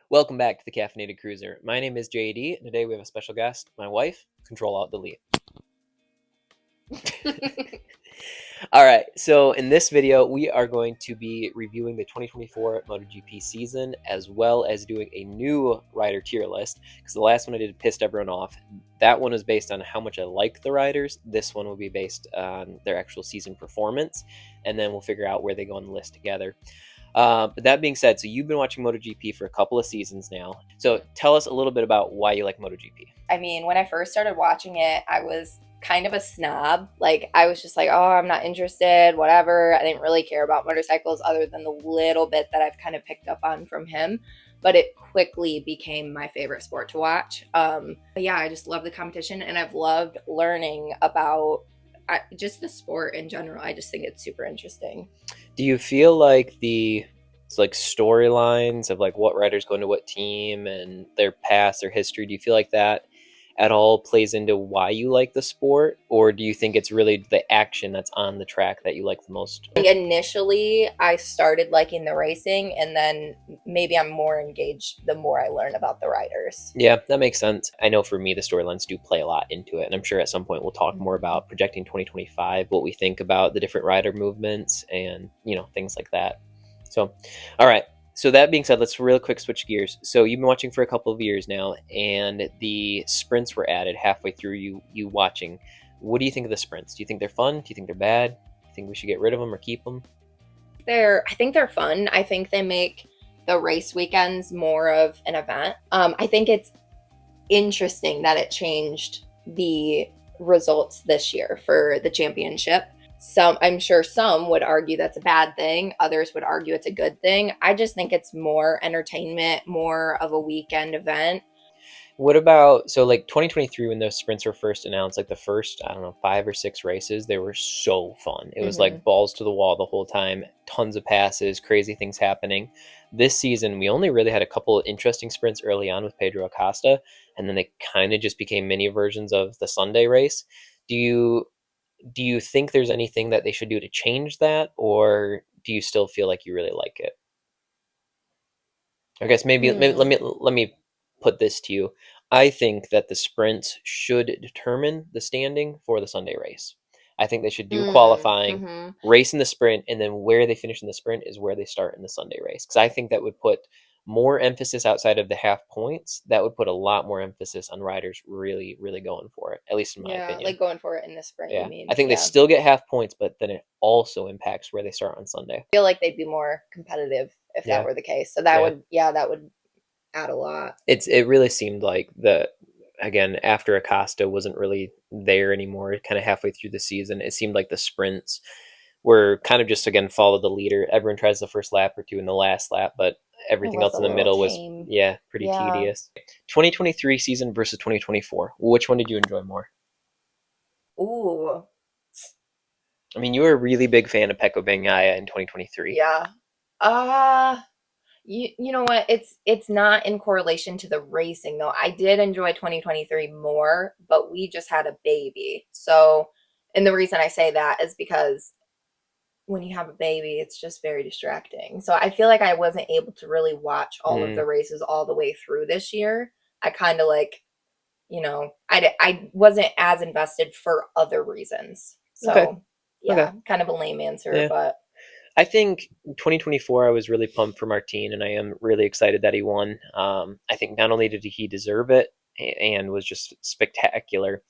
Welcome back to the Caffeinated Cruiser. My name is JD, and today we have a special guest, my wife, Control Alt Delete. All right, so in this video, we are going to be reviewing the 2024 MotoGP season, as well as doing a new rider tier list, because the last one I did pissed everyone off. That one was based on how much I like the riders. This one will be based on their actual season performance, and then we'll figure out where they go on the list together. But that being said, so you've been watching MotoGP for a couple of seasons now. So tell us a little bit about why you like MotoGP. I mean, when I first started watching it, I was kind of a snob. Like, I was just like, oh, I'm not interested, whatever. I didn't really care about motorcycles other than the little bit that I've kind of picked up on from him. But it quickly became my favorite sport to watch. But yeah, I just love the competition, and I've loved learning about just the sport in general. I just think it's super interesting. Do you feel like it's like storylines of like what riders go into what team and their past, their history, do you feel like that at all plays into why you like the sport? Or do you think it's really the action that's on the track that you like the most? Initially, I started liking the racing, and then maybe I'm more engaged the more I learn about the riders. Yeah, that makes sense. I know for me, the storylines do play a lot into it. And I'm sure at some point we'll talk more about projecting 2025, what we think about the different rider movements and, things like that. So, all right. So that being said, let's real quick switch gears. So you've been watching for a couple of years now, and the sprints were added halfway through you watching. What do you think of the sprints? Do you think they're fun? Do you think they're bad? Do you think we should get rid of them or keep them? I think they're fun. I think they make the race weekends more of an event. I think it's interesting that it changed the results this year for the championship. I'm sure some would argue that's a bad thing. Others would argue it's a good thing. I just think it's more entertainment, more of a weekend event. What about, so like 2023 when those sprints were first announced, like the first, I don't know, 5 or 6 races, they were so fun. It was like balls to the wall the whole time, tons of passes, crazy things happening. This season, we only really had a couple of interesting sprints early on with Pedro Acosta, and then they kind of just became mini versions of the Sunday race. Do you think there's anything that they should do to change that, or do you still feel like you really like it? I guess maybe let me put this to you. I think that the sprints should determine the standing for the Sunday race. I think they should do qualifying, race in the sprint, and then where they finish in the sprint is where they start in the Sunday race. Because I think that would put more emphasis outside of the half points. That would put a lot more emphasis on riders really, really going for it, at least in my opinion. Like going for it in the sprint, Yeah, you mean? I think they still get half points, but then it also impacts where they start on Sunday. I feel like they'd be more competitive if that were the case. So that would add a lot. It really seemed like again, after Acosta wasn't really there anymore, kind of halfway through the season, it seemed like the sprints were kind of just, again, follow the leader. Everyone tries the first lap or two in the last lap, but everything else in the middle was pretty tedious. 2023 season versus 2024. Which one did you enjoy more? Ooh. I mean, you were a really big fan of Pecco Bagnaia in 2023. Yeah. You know what? It's not in correlation to the racing though. I did enjoy 2023 more, but we just had a baby. So, and the reason I say that is because when you have a baby, it's just very distracting. So I feel like I wasn't able to really watch all of the races all the way through this year. I kind of like, I wasn't as invested for other reasons. So kind of a lame answer, but I think 2024, I was really pumped for Martin, and I am really excited that he won. I think not only did he deserve it and was just spectacular,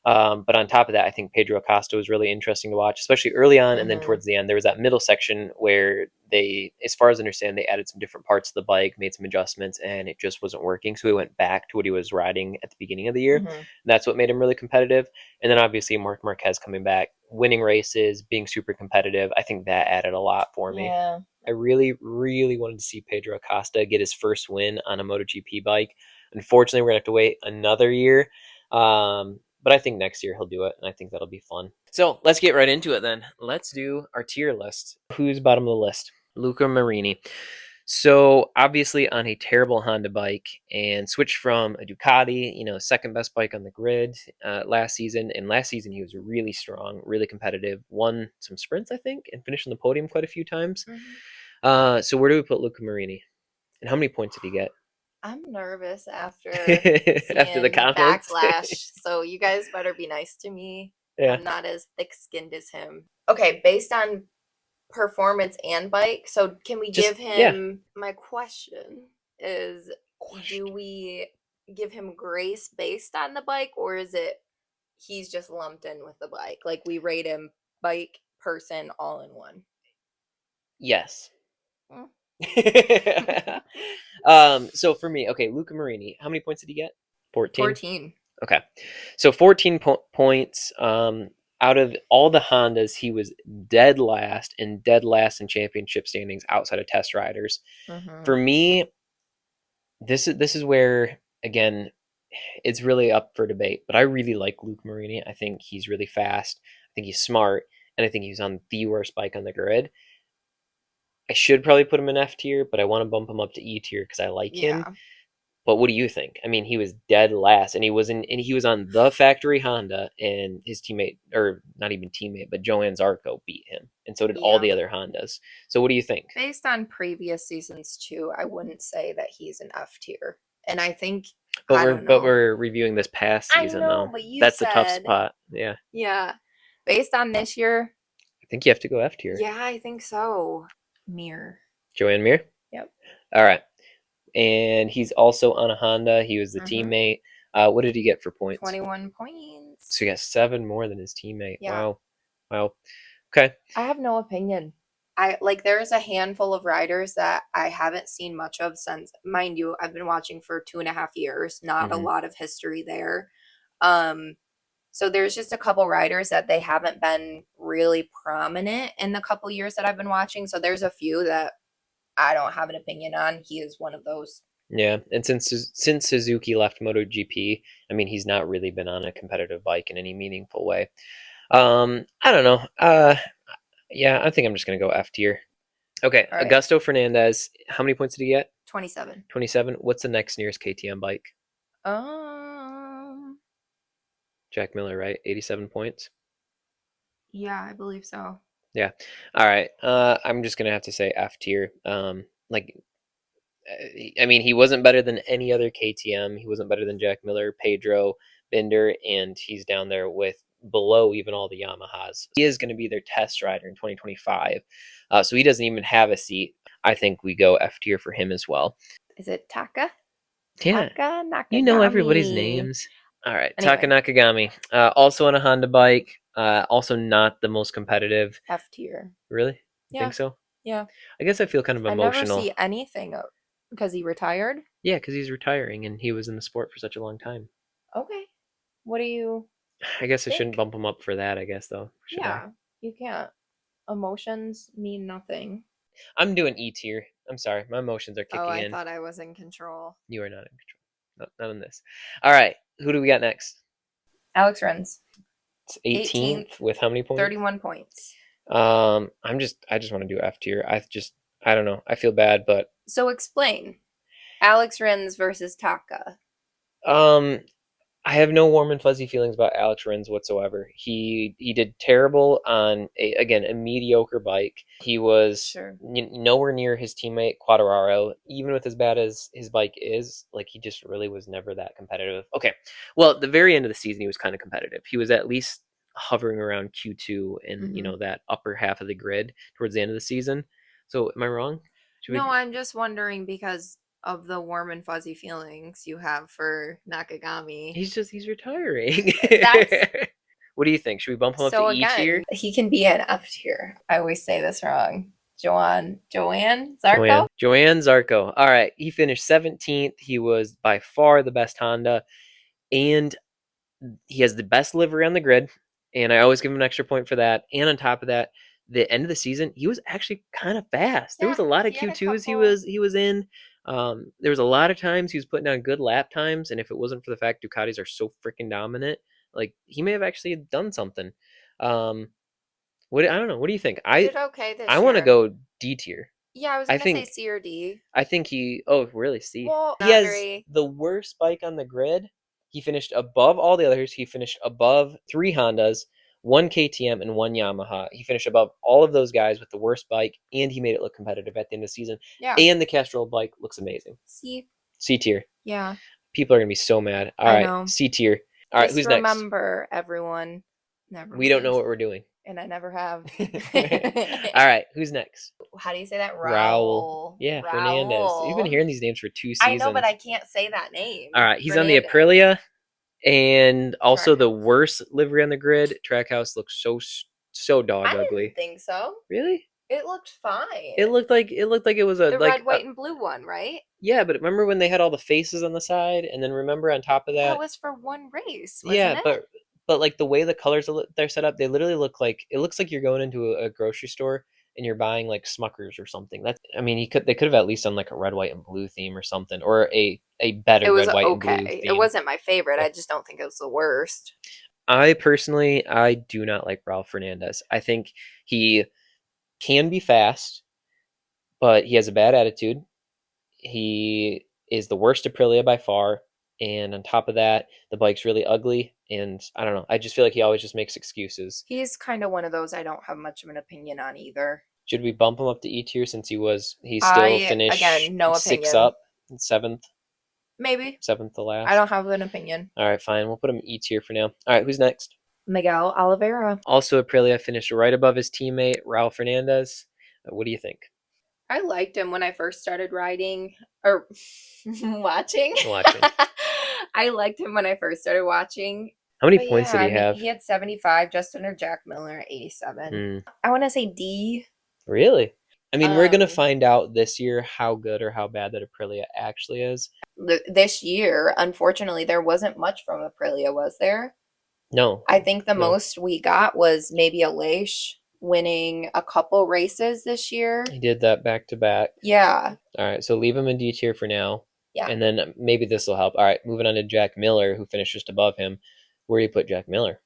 but on top of that, I think Pedro Acosta was really interesting to watch, especially early on, and then towards the end, there was that middle section where they, as far as I understand, they added some different parts of the bike, made some adjustments, and it just wasn't working. So he went back to what he was riding at the beginning of the year. And that's what made him really competitive. And then obviously Marc Marquez coming back, winning races, being super competitive. I think that added a lot for me. Yeah. I really, really wanted to see Pedro Acosta get his first win on a MotoGP bike. Unfortunately, we're going to have to wait another year. But I think next year he'll do it, and I think that'll be fun. So let's get right into it then. Let's do our tier list. Who's bottom of the list? Luca Marini. So obviously on a terrible Honda bike, and switched from a Ducati, second best bike on the grid last season. And last season he was really strong, really competitive, won some sprints, I think, and finished on the podium quite a few times. So where do we put Luca Marini? And how many points did he get? I'm nervous after After the seeing the comments. backlash, so you guys better be nice to me. Yeah. I'm not as thick-skinned as him. Okay, based on performance and bike, so can we Just give yeah. him, my question is, do Question. we give him grace based on the bike, or is it he's just lumped in with the bike? Like we rate him bike, person, all in one. Yes. Mm. So for me, okay, Luca Marini, how many points did he get? 14. 14. Okay. So 14 points. Out of all the Hondas, he was dead last and dead last in championship standings outside of test riders. For Mm-hmm. me, this is where again it's really up for debate. But I really like Luke Marini. I think he's really fast. I think he's smart, and I think he's on the worst bike on the grid. I should probably put him in F tier, but I want to bump him up to E tier because I like him. Yeah. But what do you think? I mean, he was dead last, and he was on the factory Honda, and his teammate, or not even teammate, but Joanne Zarco beat him, and so did all Yeah. the other Hondas. So what do you think? Based on previous seasons too, I wouldn't say that he's an F tier. And I think, But I we're don't know. reviewing this past I season know, though. but you That's the tough said, spot. Yeah, yeah. Based on this year, I think you have to go F tier. yeah, I think so. Mirror. Joanne Mir. Yep. All right, and he's also on a Honda. He was the Mm-hmm. teammate. What did he get for points? 21 points. So he got 7 more than his teammate. Yeah. Wow, wow. Okay. I have no opinion. I like there's a handful of riders that I haven't seen much of since, mind you, I've been watching for 2.5 years, not a Mm-hmm. lot of history there. Um, so there's just a couple riders that they haven't been really prominent in the couple years that I've been watching. So there's a few that I don't have an opinion on. He is one of those. Yeah, and since Suzuki left MotoGP, I mean, he's not really been on a competitive bike in any meaningful way. I don't know. Yeah, I think I'm just gonna go F tier. Okay, All right, Augusto Fernandez. How many points did he get? 27. 27. What's the next nearest KTM bike? Um, Jack Miller, right? 87 points. yeah, I believe so. Yeah. All right. I'm just gonna have to say F tier. Like I mean, he wasn't better than any other KTM. He wasn't better than Jack Miller, Pedro, Binder, and he's down there with below even all the Yamahas. He is going to be their test rider in 2025, so he doesn't even have a seat. I think we go F tier for him as well. Is it Taka? Yeah, Taka you know everybody's Nakagami. names. All right, Taka Anyway, Nakagami, also on a Honda bike, also not the most competitive. F tier. Really? You Yeah, think so? yeah. I guess I feel kind of I never emotional. see anything because he retired. Yeah, because he's retiring and he was in the sport for such a long time. Okay. What do you I guess I shouldn't think? bump him up for that, I guess, though. Should I? Yeah, you can't. Emotions mean nothing. I'm doing E tier. I'm sorry. My emotions are Oh, kicking I in. thought I was in control. You are not in control. No, not in this. All right. Who do we got next? Alex Rins, It's 18th, 18th with how many points? 31 points. I just want to do F tier. I don't know. I feel bad, but So explain. Alex Rins versus Taka. um, I have no warm and fuzzy feelings about Alex Rins whatsoever. He did terrible on again a mediocre bike. He was Sure. nowhere near his teammate Quadraro. Even with as bad as his bike is, like he just really was never that competitive. Okay, well at the very end of the season he was kind of competitive. He was at least hovering around Q2 and Mm-hmm. that upper half of the grid towards the end of the season. So am I wrong? No, I'm just wondering because of the warm and fuzzy feelings you have for Nakagami. He's retiring. That's What do you think? Should we bump him up to so E tier? again, he can be an F tier. I always say this wrong. Joanne Zarco? Joanne Zarco. All right. He finished 17th. He was by far the best Honda, and he has the best livery on the grid. And I always give him an extra point for that. And on top of that, the end of the season, he was actually kind of fast. There was a lot of he had a Q2s couple. he was in. There was a lot of times he was putting down good lap times, and if it wasn't for the fact Ducatis are so freaking dominant, like he may have actually done something. Um, I don't know. What do you think? He did okay this I year. want to go D tier. Yeah, I was I gonna say think C or D. I think he. Oh, really? See, Well, he not has very. the worst bike on the grid. He finished above all the others. He finished above 3 Hondas, 1 KTM, and 1 Yamaha. He finished above all of those guys with the worst bike, and he made it look competitive at the end of the season. Yeah. And the Castrol bike looks amazing. C. C tier. Yeah, People are gonna be so mad. All I right, know. C tier. All right, Just who's next? remember, everyone, never We don't know mind. what we're doing. And I never have. All right, who's next? How do you say that? Raul. Raul. Yeah, Fernandez. You've been Raul. hearing these names for 2 seasons. I know, but I can't say that All name. right, he's on the Fernandez. Aprilia, and also the Trackhouse. worst livery on the grid. Trackhouse looks so dog I ugly. didn't think so. Really? It looked fine. It looked like it was a The like red, white, and blue one, right? yeah, but remember when they had all the faces on the side, and then remember on top of That that, was for one race, yeah, wasn't it? but like the way the colors they're set up, they literally look like it looks like you're going into a grocery store and you're buying like Smuckers or something. That's I mean, they could have at least done like a red, white, and blue theme or something, or a It better was red, white, and blue okay. It theme. wasn't my favorite. Yeah. I just don't think it was the worst. I personally, I do not like Ralph Fernandez. I think he can be fast, but he has a bad attitude. He is the worst Aprilia by far. And on top of that, the bike's really ugly. And I don't know. I just feel like he always just makes excuses. He's kind of one of those I don't have much of an opinion on either. Should we bump him up to E tier since he still finished Again, no six opinion. up, seventh, Maybe. seventh to I last? don't have an opinion. All right, fine. We'll put him E tier for now. All right, who's next? Miguel Oliveira. Also, Aprilia finished right above his teammate, Raul Fernandez. What do you think? I liked him when I first started riding or watching. Watching. I liked him when I first started watching. How many But points yeah, did I he mean, have? he had 75 just under Jack Miller at 87. I want to say D. Really? I mean, we're going to Um, find out this year how good or how bad that Aprilia actually is. this year, unfortunately, there wasn't much from Aprilia, was there? No. I think the No. most we got was maybe Aleix winning a couple races this year. He did that back to back. Yeah. All right, so leave him in D tier for now. Yeah. And then maybe this will help. All right, moving on to Jack Miller, who finished just above him. Where do you put Jack Miller?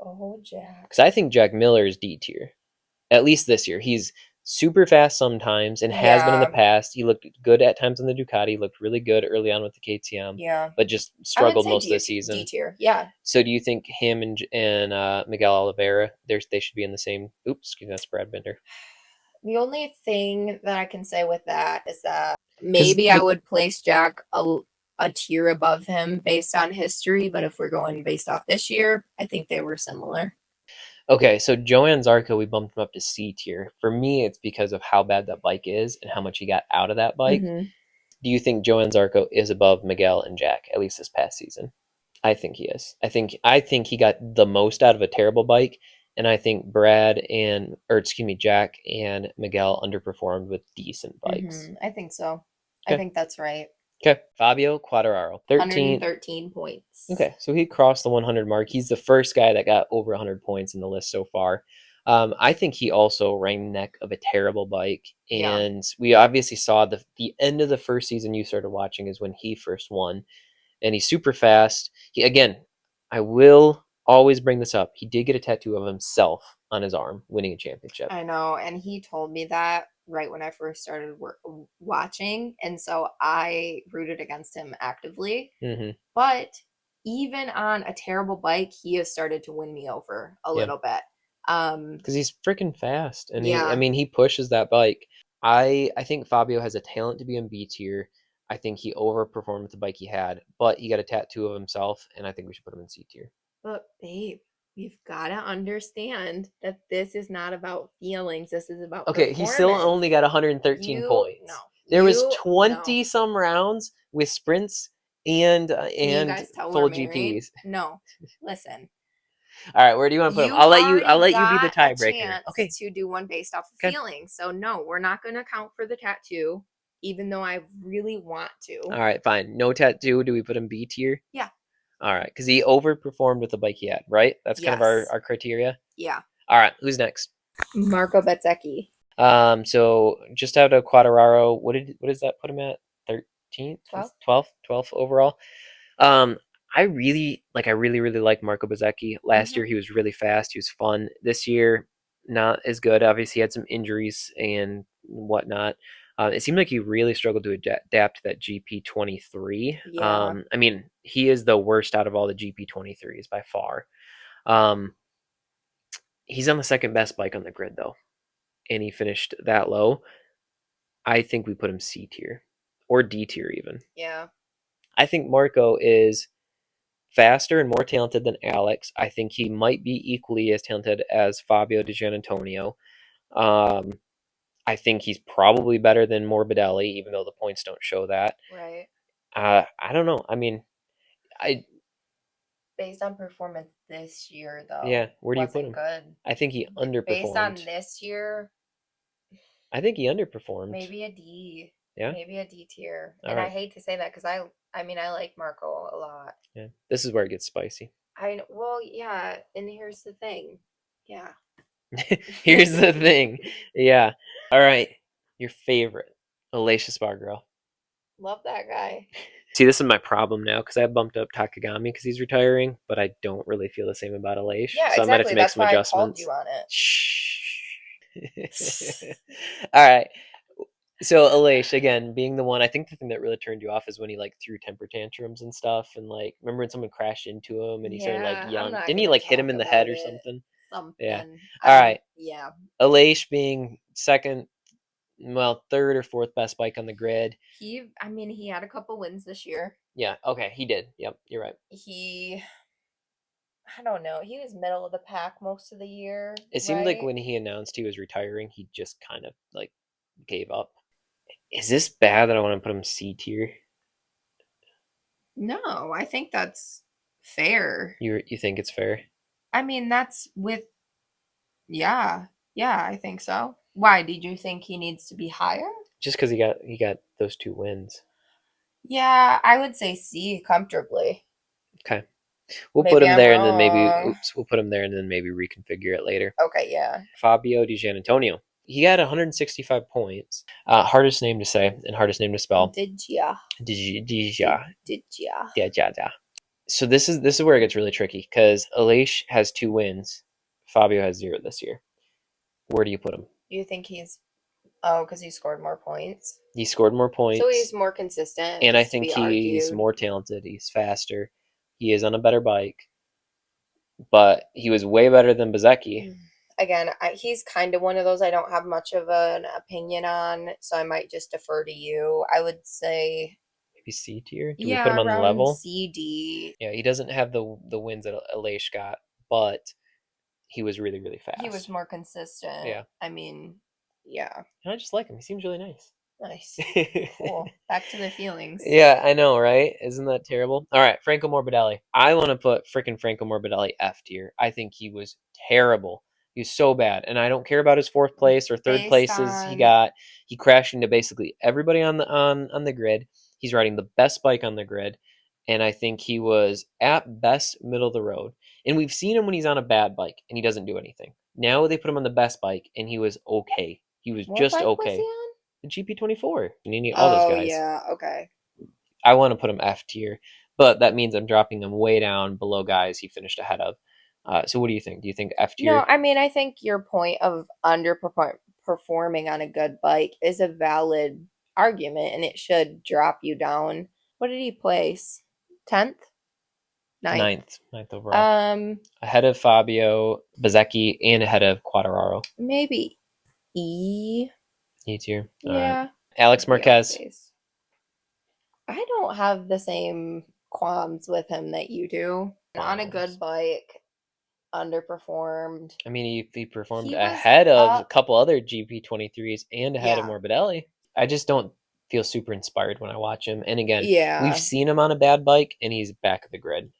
Oh, Jack. Because I think Jack Miller is D tier, at least this year. He's super fast sometimes and has been in the Yeah. past. He looked good at times on the Ducati. He looked really good early on with the KTM. Yeah. But just I would struggled say most of D, the season. D tier. Yeah. So do you think him and Miguel Oliveira, they should be in the same? Oops, excuse me, that's Brad Binder. The only thing that I can say with that is that maybe I would place Jack a tier above him based on history, but if we're going based off this year, I think they were similar. Okay, so Joanne Zarco, we bumped him up to C tier. For me, it's because of how bad that bike is and how much he got out of that bike. Mm-hmm. Do you think Joanne Zarco is above Miguel and Jack, at least this past season? I think he is. I think he got the most out of a terrible bike, and I think Jack and Miguel underperformed with decent bikes. Mm-hmm. I think so. Okay. I think that's right. Okay, Fabio Quartararo, 113 points. Okay, so he crossed the 100 mark. He's the first guy that got over 100 points in the list so far. I think he also rang neck of a terrible bike, and we obviously saw the end of the first season you started watching is when he first won, and he's super fast. I will always bring this up. He did get a tattoo of himself on his arm, winning a championship. I know, and he told me that right when I first started watching, and so I rooted against him actively. Mm-hmm. But even on a terrible bike, he has started to win me over a little bit. Because he's freaking fast, and Yeah. he pushes that bike. I think Fabio has a talent to be in B tier. I think he overperformed with the bike he had, but he got a tattoo of himself, and I think we should put him in C tier. But babe, you've got to understand that this is not about feelings. This is about he still performance. only got 113 points. No, there was 20 some rounds with sprints and Can you guys tell full we're married? GPs. No, listen. All right, where do you want to put him? I'll let you be the tiebreaker. Okay. To do one based off of feelings. So no, we're not going to count for the tattoo, even though I really want to. All right, fine. No tattoo. Do we put him B tier? Yeah. All right, because he overperformed with the bike he had, right? That's kind of our criteria. Yeah. All right, who's next? Marco Bezzecchi. So just out of Quartararo, what does that put him at? 13th, 12th overall. I really like Marco Bezzecchi. Last year he was really fast. He was fun. This year, not as good. Obviously, he had some injuries and whatnot. It seemed like he really struggled to adapt to that GP23. Yeah. I mean, he is the worst out of all the GP23s by far. He's on the second best bike on the grid, though, and he finished that low. I think we put him C tier. or D tier even. Yeah. I think Marco is faster and more talented than Alex. I think he might be equally as talented as Fabio Di Giannantonio. Um, I think he's probably better than Morbidelli, even though the points don't show that. Right. I don't know. I mean, I Based on performance this year, though, yeah. Where do you put wasn't him? good. I think he Based on underperformed. this year, I think he underperformed. maybe a D, Yeah. maybe a D tier. All And I right. hate to say that because I mean, I like Marco a lot. Yeah. This is where it gets spicy. Well, yeah. And here's the thing. Yeah. Here's the thing. Yeah. All right. Your favorite, Alicia Spargo. Love that guy. See, this is my problem now because I bumped up Takagami because he's retiring, but I don't really feel the same about Alish. Yeah, So I might have exactly. to make That's some why I called adjustments. you on it. Shh. All right. So Alish, again, being the one, I think the thing that really turned you off is when he like threw temper tantrums and stuff, and like remember when someone crashed into him and he started like Yeah, I'm yelling? not Didn't he gonna like hit him talk in the head about or it. something? Yeah. Something. All right. Yeah. Alish being second, well, third or fourth best bike on the grid. I mean, he had a couple wins this year. Yeah. Okay. He did. Yep. You're right. I don't know. He was middle of the pack most of the year, It seemed like right? when he announced he was retiring, he just kind of like gave up. Is this bad that I want to put him C tier? No, I think that's fair. You think it's fair? I mean, that's with, yeah, yeah, I think so. Why did you think he needs to be higher? Just because he got those 2 wins. Yeah, I would say C comfortably. Okay, we'll put Maybe him I'm there, and then maybe wrong. we'll put him there, and then maybe reconfigure it later. Okay, yeah. Fabio Di Giannantonio. He got 165 points. Hardest name to say and hardest name to spell. Did ya? Did Did ya? ya. So this is where it gets really tricky because Aleix has 2 wins. Fabio has 0 this year. Where do you put him? You think because he scored more points? He scored more points. So he's more consistent. And I Is to think be he's argued. more talented. He's faster. He is on a better bike. But he was way better than Wsbk. Again, he's kind of one of those I don't have much of an opinion on, so I might just defer to you. I would say, Maybe C tier. Do we put yeah, him on the around level? C, D. Yeah, he doesn't have the wins that Aleix got, but he was really, really fast. He was more consistent. Yeah. I mean, yeah. And I just like him. He seems really nice. Nice. Cool. Back to the feelings. Yeah, I know, right? Isn't that terrible? All right, Franco Morbidelli. I want to put freaking Franco Morbidelli F tier. I think he was terrible. He was so bad, and I don't care about his 4th place or 3rd Based places he on got. He crashed into basically everybody on the grid. He's riding the best bike on the grid, and I think he was at best middle of the road. And we've seen him when he's on a bad bike and he doesn't do anything. Now they put him on the best bike and he was okay. He was what just bike was he okay. on? The GP24. You need all those Oh, guys. yeah. Okay. I want to put him F tier, but that means I'm dropping him way down below guys he finished ahead of. So what do you think? Do you think F tier? No, I mean, I think your point of underperforming on a good bike is a valid argument, and it should drop you down. What did he place? 10th? Ninth. Ninth overall. Ahead of Fabio, Bezzecchi, and ahead of Quattararo. Maybe E. E tier. Yeah. Right. Alex Marquez. I don't have the same qualms with him that you do. On a good bike, underperformed. I mean, he performed He was ahead of a up. couple other GP23s and ahead of Yeah. Morbidelli. I just don't feel super inspired when I watch him. And again, Yeah. we've seen him on a bad bike and he's back of the grid.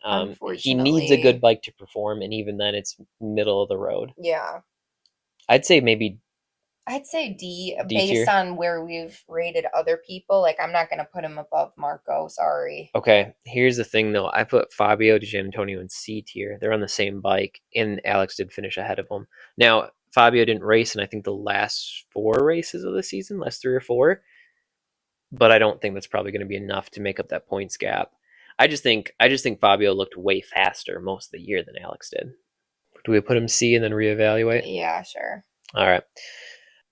He needs a good bike to perform, and even then it's middle of the road. Yeah. I'd say D D based tier. on where we've rated other people. Like, I'm not going to put him above Marco. Sorry. Okay, here's the thing though. I put Fabio Di Giannantonio in C tier. They're on the same bike, and Alex did finish ahead of him. Now, Fabio didn't race in I think the last 4 races of the season, last 3 or 4. But I don't think that's probably going to be enough to make up that points gap. I just think Fabio looked way faster most of the year than Alex did. Do we put him C and then reevaluate? Yeah, sure. All right.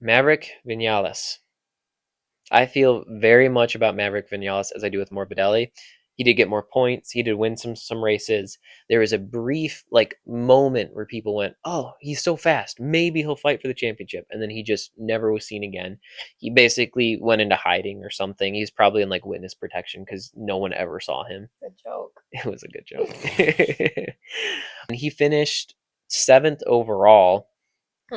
Maverick Vinales. I feel very much about Maverick Vinales as I do with Morbidelli. He did get more points. He did win some races. There was a brief like moment where people went, "Oh, he's so fast. Maybe he'll fight for the championship." And then he just never was seen again. He basically went into hiding or something. He's probably in like witness protection because no one ever saw him. Good joke. It was a good joke. And he finished 7th overall,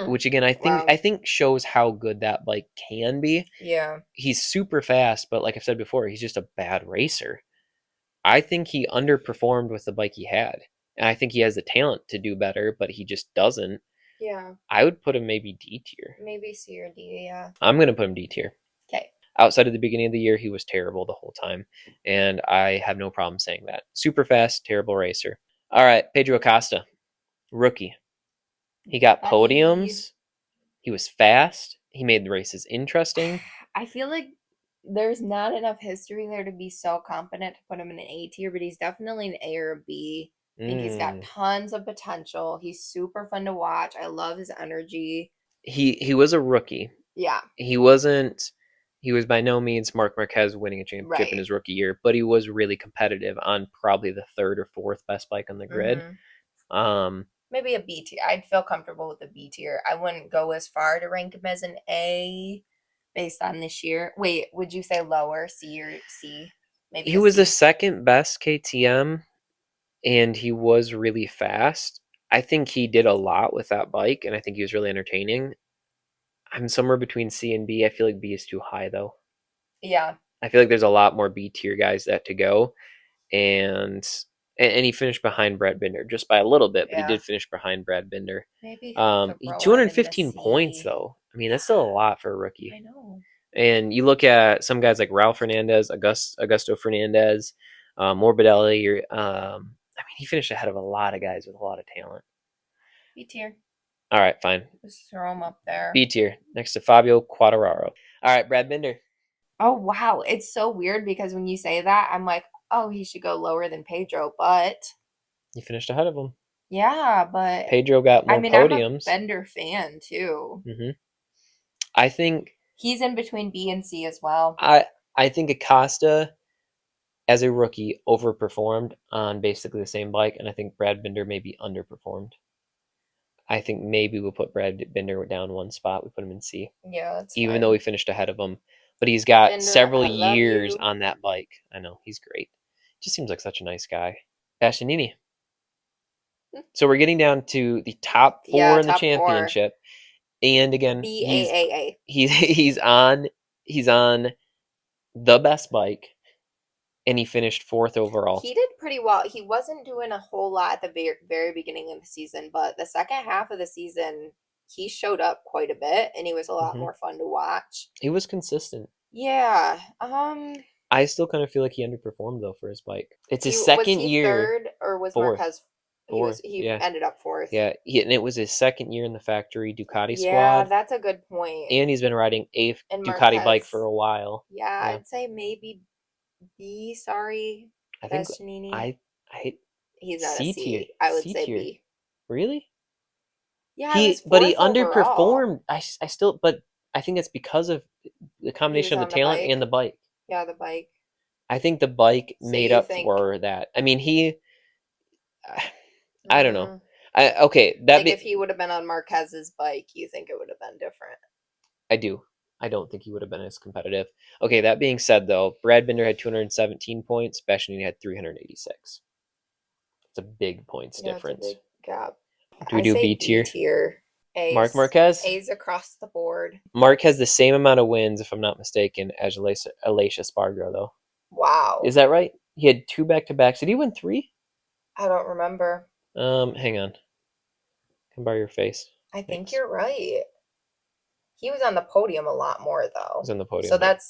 which again Wow. I think shows how good that bike can be. Yeah. He's super fast, but like I've said before, he's just a bad racer. I think he underperformed with the bike he had. And I think he has the talent to do better, but he just doesn't. Yeah. I would put him maybe D tier. Maybe C or D, yeah. I'm going to put him D tier. Okay. Outside of the beginning of the year, he was terrible the whole time. And I have no problem saying that. Super fast, terrible racer. All right, Pedro Acosta, rookie. He got podiums. He was fast. He made the races interesting. I feel like there's not enough history there to be so confident to put him in an A tier, but he's definitely an A or a B. I think he's got tons of potential. He's super fun to watch. I love his energy. He was a rookie. Yeah. He wasn't. He was by no means Marc Marquez winning a championship Right. in his rookie year, but he was really competitive on probably the 3rd or 4th best bike on the grid. Maybe a B tier. I'd feel comfortable with a B tier. I wouldn't go as far to rank him as an A based on this year. Wait, would you say lower, C or C? Maybe he was the second best KTM, and he was really fast. I think he did a lot with that bike, and I think he was really entertaining. I'm somewhere between C and B. I feel like B is too high, though. Yeah. I feel like there's a lot more B tier guys that to go, and he finished behind Brad Binder just by a little bit, but he did finish behind Brad Binder. Maybe 215 points though. I mean, that's still a lot for a rookie. I know. And you look at some guys like Raul Fernandez, Augusto Fernandez, Morbidelli. I mean, he finished ahead of a lot of guys with a lot of talent. B tier. All right, fine. Just throw him up there. B tier next to Fabio Quartararo. All right, Brad Binder. Oh wow, it's so weird because when you say that, I'm like, oh, he should go lower than Pedro, but he finished ahead of him. Yeah, but Pedro got more podiums. I'm a Bender fan too. I think he's in between B and C as well. I think Acosta, as a rookie, overperformed on basically the same bike, and I think Brad Binder maybe underperformed. I think maybe we'll put Brad Binder down one spot. We put him in C. Yeah, that's even fine. though he finished ahead of him. But he's got Binder, several years on that bike. I know, he's great. Just seems like such a nice guy. Bastianini. So we're getting down to the top 4 in the championship. 4. And again, he's on the best bike, and he finished 4th overall. He did pretty well. He wasn't doing a whole lot at the very, very beginning of the season, but the second half of the season, he showed up quite a bit, and he was a lot more fun to watch. He was consistent. Yeah. I still kind of feel like he underperformed though for his bike. It's his second year. Third, or was 4th. Marquez? He ended up 4th. Yeah, and it was his second year in the factory Ducati squad. Yeah, that's a good point. And he's been riding a Ducati bike for a while. Yeah, I'd say maybe B. Sorry, I think he's not a C. I would say B. Really? Yeah, he underperformed. But I think it's because of the combination of the talent and the bike. Yeah, the bike. I think the bike made up for that. I mean, I don't know. If he would have been on Marquez's bike, you think it would have been different? I do. I don't think he would have been as competitive. Okay, that being said, though, Brad Binder had 217 points. Bastianini had 386. It's a big points difference. It's a big gap. Do we do B tier? B tier. Marc Marquez? A's across the board. Marc has the same amount of wins, if I'm not mistaken, as Aleix Espargaro, though. Wow. Is that right? He had 2 back-to-backs. Did he win 3? I don't remember. Hang on. Can borrow your face. I think you're right. He was on the podium a lot more, though. He was on the podium. So that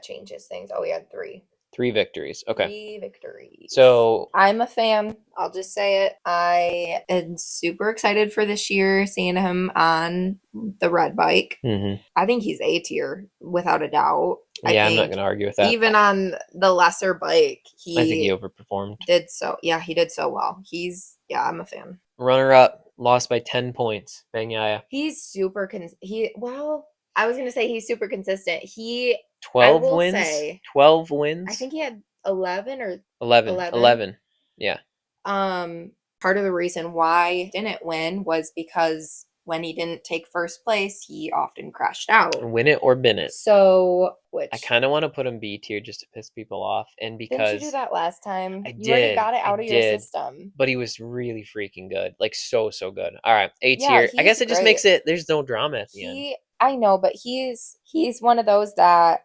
changes things. Oh, he had 3. 3 victories. Okay. 3 victories. So I'm a fan. I'll just say it. I am super excited for this year, seeing him on the red bike. I think he's A tier, without a doubt. Yeah, I'm not going to argue with that. Even on the lesser bike, I think he overperformed. He did so well. I'm a fan. Runner up, lost by 10 points. Bagnaia. He's super I was going to say he's super consistent. He I 12 will wins. say, 12 I wins. think he had 11 or 11. 11. 11. Yeah. Um, Part of the reason why he didn't win was because when he didn't take first place, he often crashed out. Win it or bin it. So, I which kind of want to put him B tier just to piss people off, and didn't you do because that last time? I You already did, got it I out of your did, system. but he was really freaking good, like so good. All right, A Yeah, tier. I he's guess it just great. makes it. There's no drama at the end. I know, but he's one of those that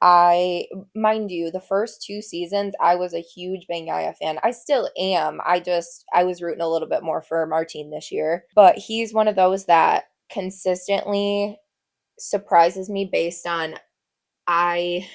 I, mind you, the first 2 seasons I was a huge bagnaia fan. I still am. I was rooting a little bit more for Martin this year, but he's one of those that consistently surprises me based on I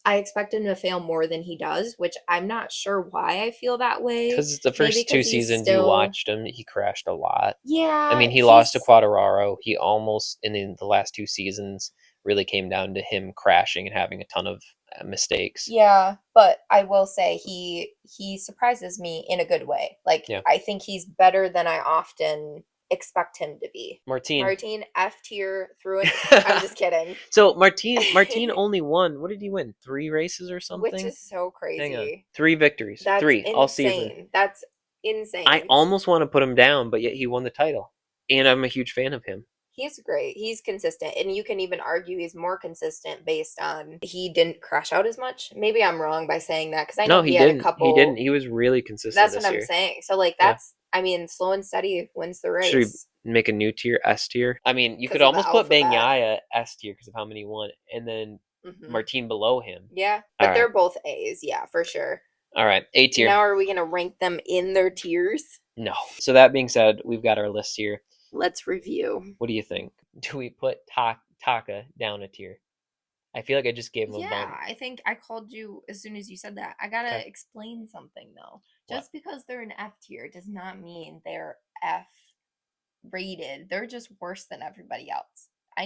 I expect him to fail more than he does, which I'm not sure why I feel that way. Because the Maybe first two because he's seasons you still, watched him, he crashed a lot. I yeah, mean, he lost to he's, Quadraro. He almost, in the last 2 seasons, really came down to him crashing and having a ton of mistakes. yeah, but I will say he surprises me in a good way. Like Yeah. I think he's better than I often expect him to be. Martin. Martin F tier through it. I'm just kidding. So Martin only won. What did he win? 3 races or Which something? is so Hang on. crazy. 3 victories. That's 3 all season. insane. That's I insane. almost want to put him down, but yet he won the title. And I'm a huge fan of him. He's great. He's consistent. And you can even argue he's more consistent based on he didn't crash out as much. Maybe I'm wrong by saying that because I know No, he he had a didn't. He didn't. couple. He was really consistent That's what this I'm year. saying. So, like, Yeah. that's, I mean, slow and steady wins the Should we race make a new tier, S tier? I mean, you could because of the almost put alphabet. Bagnaia S tier because of how many he won, and then Martin below him. Yeah, All but they're right. both A's. Yeah, for sure. All right, A tier. Now, are we going to rank them in their tiers? No. So that being said, we've got our list here. Let's review. What do you think? Do we put Taka down a tier? I feel like I just gave him a bump. Yeah, I think I called you as soon as you said that. I gotta Okay. explain something though. What? Just because they're an F tier does not mean they're F rated. They're just worse than everybody else. I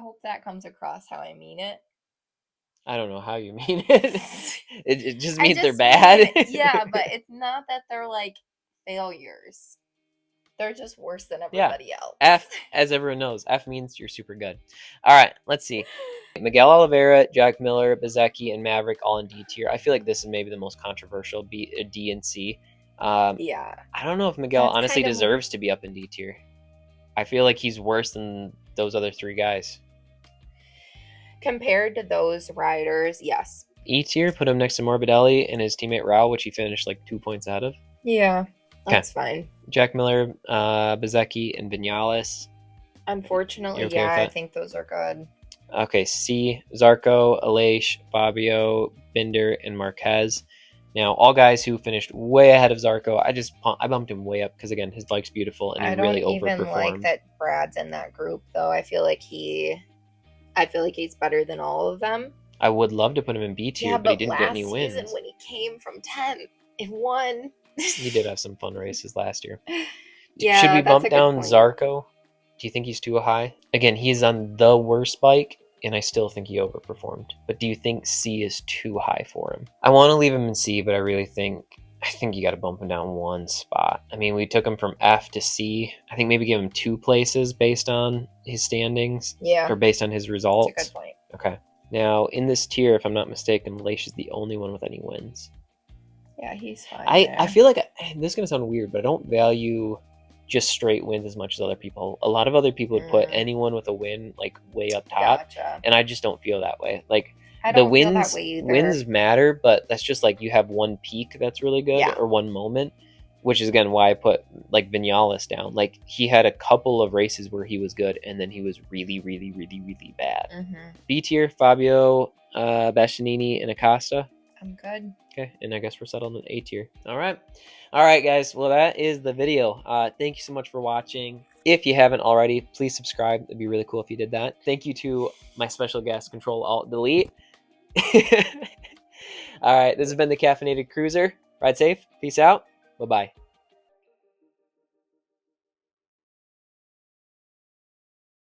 hope that comes across how I mean it. I don't know how you mean it. It just I means they're just bad. mean, yeah, but it's not that they're like failures. They're just worse than Yeah. everybody else. F, as everyone knows, F means you're super good. All right, let's see. Miguel Oliveira, Jack Miller, Bezecchi, and Maverick all in D tier. I feel like this is maybe the most controversial, D and C. Yeah. I don't know if Miguel That's honestly kind of- deserves to be up in D tier. I feel like he's worse than those other 3 guys. Compared to those riders, yes. E tier, put him next to Morbidelli and his teammate Raul, which he finished like 2 points out of. Yeah, that's fine. Jack Miller, Bezecchi, and Vinales. Unfortunately, okay yeah, I think those are good. Okay, C, Zarco, Aleix, Fabio, Binder, and Marquez. Now, all guys who finished way ahead of Zarco. I bumped him way up because, again, his bike's beautiful and he really overperformed. I don't even like that Brad's in that group, though. I feel like he's better than all of them. I would love to put him in B tier, but he didn't get any wins. Last season when he came from 10th and won. He did have some fun races last year. Yeah, should we bump that's a good down point. Zarco? Do you think he's too high? Again, he's on the worst bike, and I still think he overperformed. But do you think C is too high for him? I want to leave him in C, but I think you got to bump him down 1 spot. I mean, we took him from F to C. I think maybe give him 2 places based on his standings. Yeah. Or based on his results. That's a good point. Okay. Now, in this tier, if I'm not mistaken, Leish is the only one with any wins. Yeah, he's fine. I feel like, this is going to sound weird, but I don't value just straight wins as much as other people. A lot of other people would put anyone with a win like way up top. Gotcha. And I just don't feel that way. Like, I the don't feel wins that way either. wins matter, but that's just like you have one peak that's really good or one moment, which is again why I put like Vinales down. Like, he had a couple of races where he was good and then he was really bad. B tier, Fabio, Bastianini, and Acosta. I'm good. Okay, and I guess we're settled in A tier. All right, guys. Well, that is the video. Thank you so much for watching. If you haven't already, please subscribe. It'd be really cool if you did that. Thank you to my special guest, Control Alt Delete. All right, this has been the Caffeinated Cruiser. Ride safe. Peace out. Bye-bye.